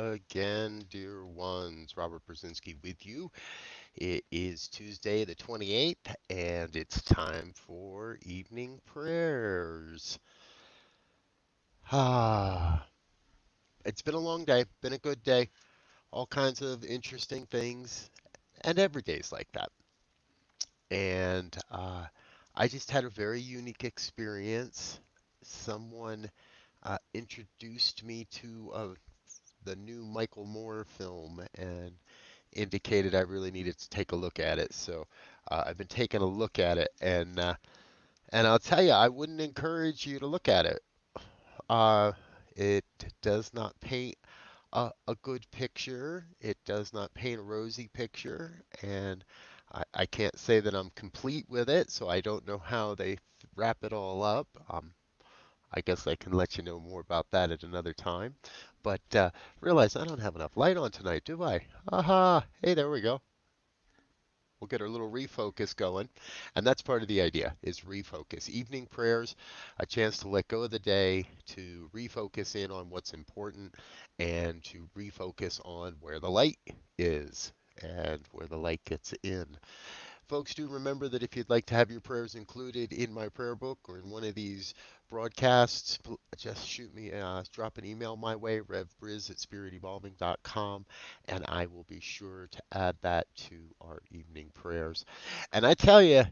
again, dear ones. Robert Brzezinski with you. It is Tuesday, the 28th, and it's time for evening prayers. Ah, it's been a long day, been a good day, all kinds of interesting things, and every day's like that. And I just had a very unique experience. Someone introduced me to the new Michael Moore film and indicated I really needed to take a look at it. So I've been taking a look at it, and I'll tell you, I wouldn't encourage you to look at it. Uh, it does not paint a good picture. It does not paint a rosy picture, and I can't say that I'm complete with it, so I don't know how they wrap it all up. I guess I can let you know more about that at another time. But realize I don't have enough light on tonight, do I? Aha! Hey, there we go. We'll get our little refocus going. And that's part of the idea is refocus. Evening prayers, a chance to let go of the day, to refocus in on what's important, and to refocus on where the light is and where the light gets in. Folks, do remember that if you'd like to have your prayers included in my prayer book or in one of these broadcasts, just shoot me, drop an email my way, revbriz@spiritevolving.com, and I will be sure to add that to our evening prayers. And I tell you,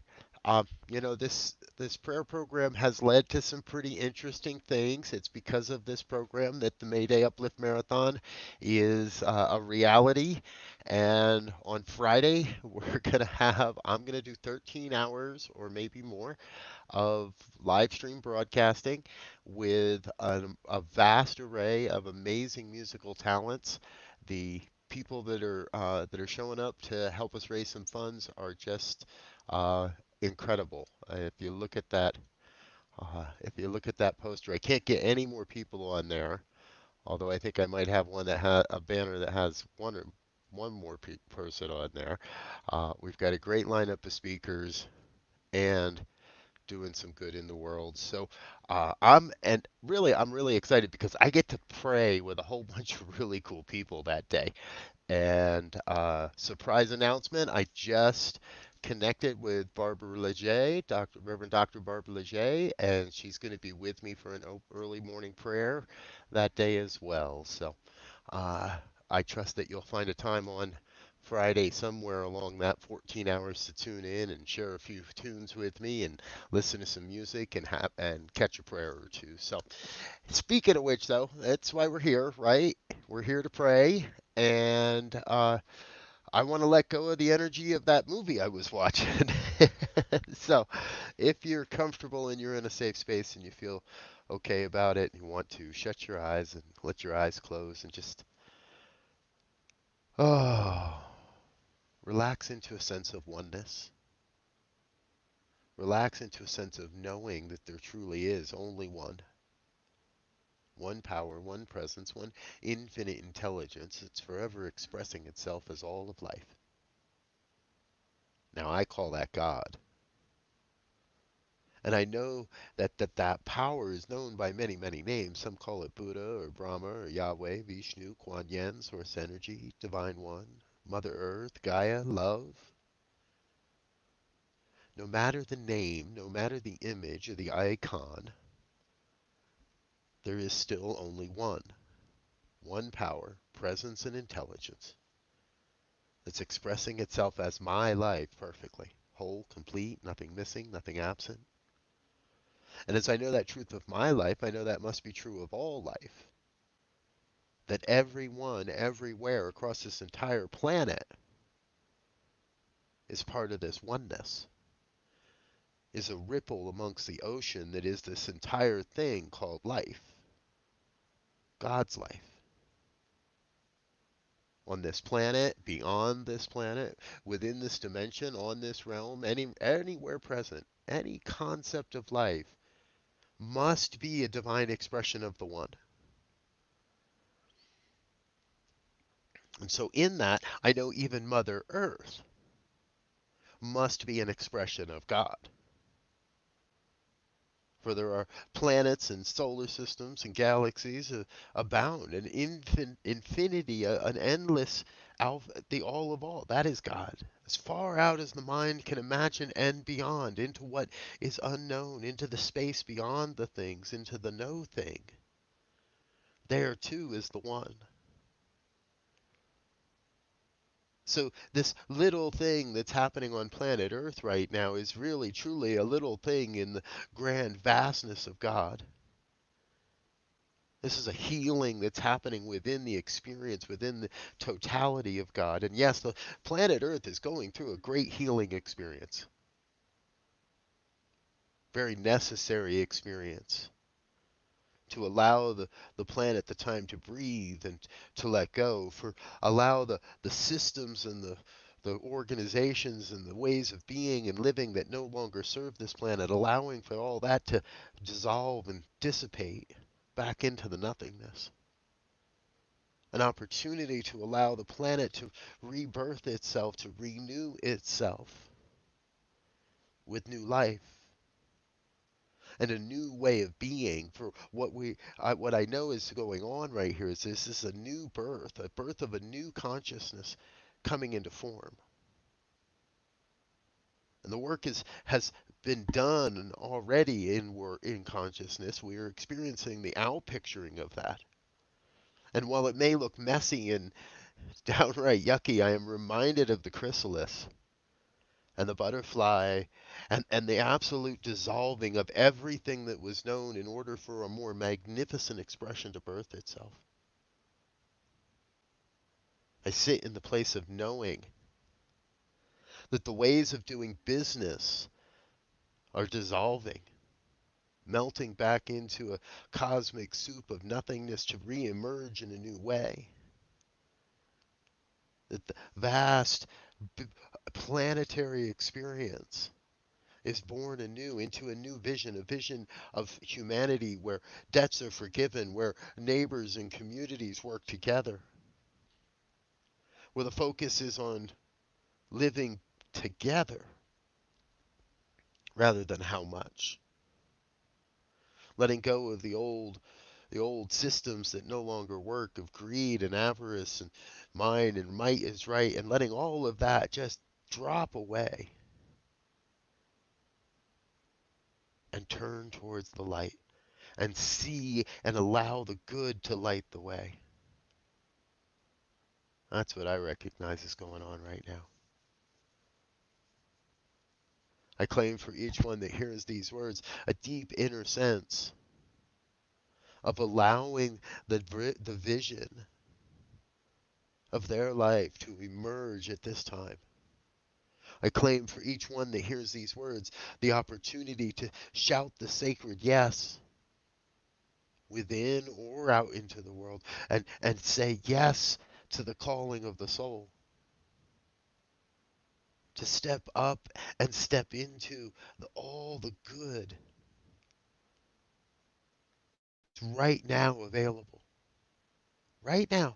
this prayer program has led to some pretty interesting things. It's because of this program that the May Day Uplift Marathon is a reality. And on Friday, I'm going to do 13 hours or maybe more of live stream broadcasting with a vast array of amazing musical talents. The people that are showing up to help us raise some funds are just uh, incredible. If you look at that poster, I can't get any more people on there. Although I think I might have one that has a banner that has one more person on there. We've got a great lineup of speakers and doing some good in the world. So I'm really excited because I get to pray with a whole bunch of really cool people that day. And surprise announcement, I just connected with Barbara Leger, Reverend Dr. Barbara Leger, and she's going to be with me for an early morning prayer that day as well. So uh, I trust that you'll find a time on Friday somewhere along that 14 hours to tune in and share a few tunes with me and listen to some music and catch a prayer or two. So speaking of which, though, that's why we're here, right? We're here to pray, and I want to let go of the energy of that movie I was watching. So, if you're comfortable and you're in a safe space and you feel okay about it, and you want to shut your eyes and let your eyes close and just oh, relax into a sense of oneness. Relax into a sense of knowing that there truly is only one power, one presence, one infinite intelligence. It's forever expressing itself as all of life. Now, I call that God. And I know that power is known by many, many names. Some call it Buddha or Brahma or Yahweh, Vishnu, Kuan Yin, Source Energy, Divine One, Mother Earth, Gaia, Love. No matter the name, no matter the image or the icon, there is still only one power, presence, and intelligence that's expressing itself as my life perfectly, whole, complete, nothing missing, nothing absent. And as I know that truth of my life, I know that must be true of all life. That everyone, everywhere across this entire planet is part of this oneness, is a ripple amongst the ocean that is this entire thing called life, God's life. On this planet, beyond this planet, within this dimension, on this realm, anywhere present, any concept of life must be a divine expression of the one. And so in that, I know even Mother Earth must be an expression of God. For there are planets and solar systems and galaxies abound, an infinity, an endless alpha, the all of all. That is God. As far out as the mind can imagine and beyond, into what is unknown, into the space beyond the things, into the no thing. There too is the one. So this little thing that's happening on planet Earth right now is really truly a little thing in the grand vastness of God. This is a healing that's happening within the experience, within the totality of God. And yes, the planet Earth is going through a great healing experience, very necessary experience to allow the planet the time to breathe and to let go, for allow the systems and the organizations and the ways of being and living that no longer serve this planet, allowing for all that to dissolve and dissipate back into the nothingness. An opportunity to allow the planet to rebirth itself, to renew itself with new life and a new way of being. For what I know is going on right here is this is a new birth, a birth of a new consciousness coming into form. And the work has been done already in consciousness. We are experiencing the outpicturing of that. And while it may look messy and downright yucky, I am reminded of the chrysalis and the butterfly and the absolute dissolving of everything that was known in order for a more magnificent expression to birth itself. I sit in the place of knowing that the ways of doing business are dissolving, melting back into a cosmic soup of nothingness to re-emerge in a new way. That the vast planetary experience is born anew into a new vision, a vision of humanity where debts are forgiven, where neighbors and communities work together, where the focus is on living together rather than how much. Letting go of the old systems that no longer work of greed and avarice and mine and might is right, and letting all of that just drop away and turn towards the light and see and allow the good to light the way. That's what I recognize is going on right now. I claim for each one that hears these words a deep inner sense of allowing the vision of their life to emerge at this time. I claim for each one that hears these words the opportunity to shout the sacred yes within or out into the world and say yes to the calling of the soul, to step up and step into all the good right now available. Right now,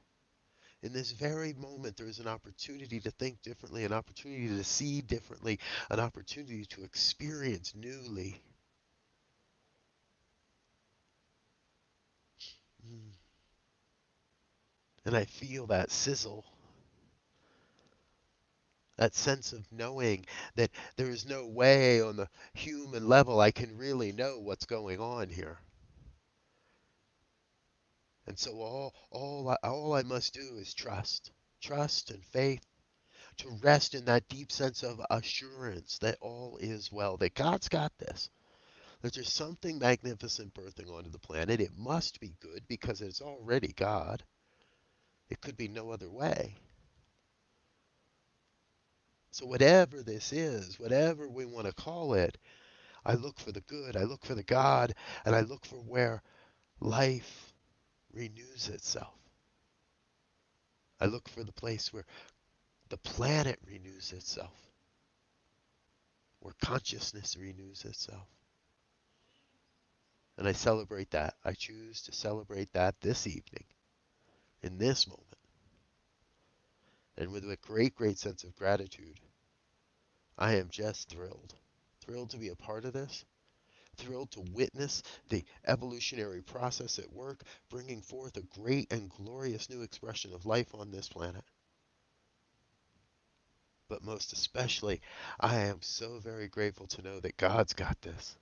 in this very moment, there is an opportunity to think differently, an opportunity to see differently, an opportunity to experience newly. Mm. And I feel that sizzle, that sense of knowing that there is no way on the human level I can really know what's going on here. And so all I must do is trust and faith, to rest in that deep sense of assurance that all is well, that God's got this, that there's something magnificent birthing onto the planet. It must be good because it's already God. It could be no other way. So whatever this is, whatever we want to call it, I look for the good, I look for the God, and I look for where life renews itself. I look for the place where the planet renews itself, where consciousness renews itself. And I celebrate that. I choose to celebrate that this evening, in this moment, and with a great, great sense of gratitude. I am just thrilled. Thrilled to be a part of this. thrilled to witness the evolutionary process at work, bringing forth a great and glorious new expression of life on this planet. But most especially, I am so very grateful to know that God's got this.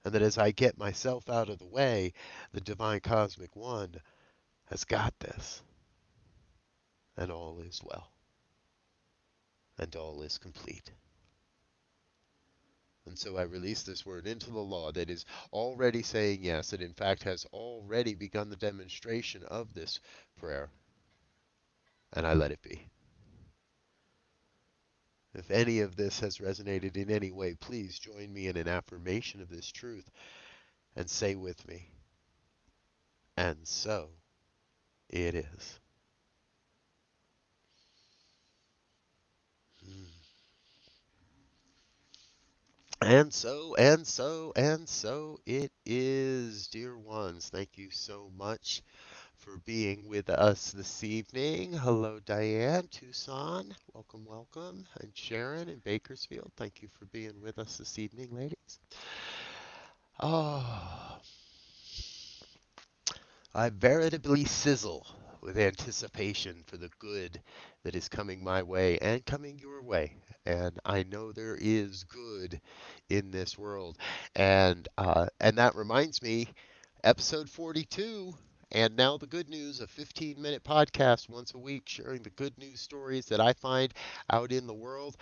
And that as I get myself out of the way, the divine cosmic one has got this. And all is well. And all is complete. And so I release this word into the law that is already saying yes, and in fact has already begun the demonstration of this prayer. And I let it be. If any of this has resonated in any way, please join me in an affirmation of this truth and say with me, and so it is. And so it is, dear ones. Thank you so much for being with us this evening. Hello, Diane, Tucson. Welcome, welcome. And Sharon in Bakersfield. Thank you for being with us this evening, ladies. Oh, I veritably sizzle with anticipation for the good that is coming my way and coming your way. And I know there is good in this world. And that reminds me, episode 42, and now the good news, a 15-minute podcast once a week sharing the good news stories that I find out in the world,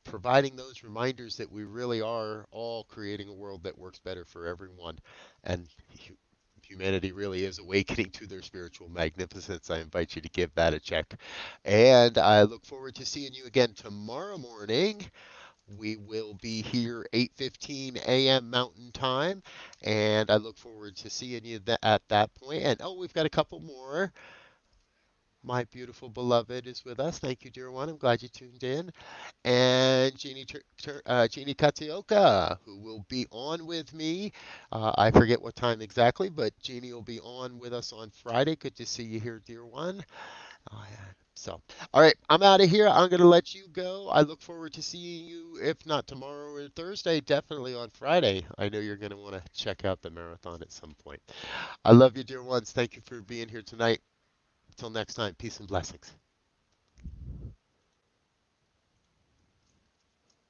providing those reminders that we really are all creating a world that works better for everyone. And humanity really is awakening to their spiritual magnificence. I invite you to give that a check. And I look forward to seeing you again tomorrow morning. We will be here 8:15 a.m. Mountain Time, and I look forward to seeing you at that point. And oh, we've got a couple more. My beautiful beloved is with us. Thank you, dear one. I'm glad you tuned in. And Jeannie Katsuoka, who will be on with me. I forget what time exactly, but Jeannie will be on with us on Friday. Good to see you here, dear one. Oh, yeah. So, all right, I'm out of here. I'm going to let you go. I look forward to seeing you, if not tomorrow or Thursday, definitely on Friday. I know you're going to want to check out the marathon at some point. I love you, dear ones. Thank you for being here tonight. Until next time, peace and blessings.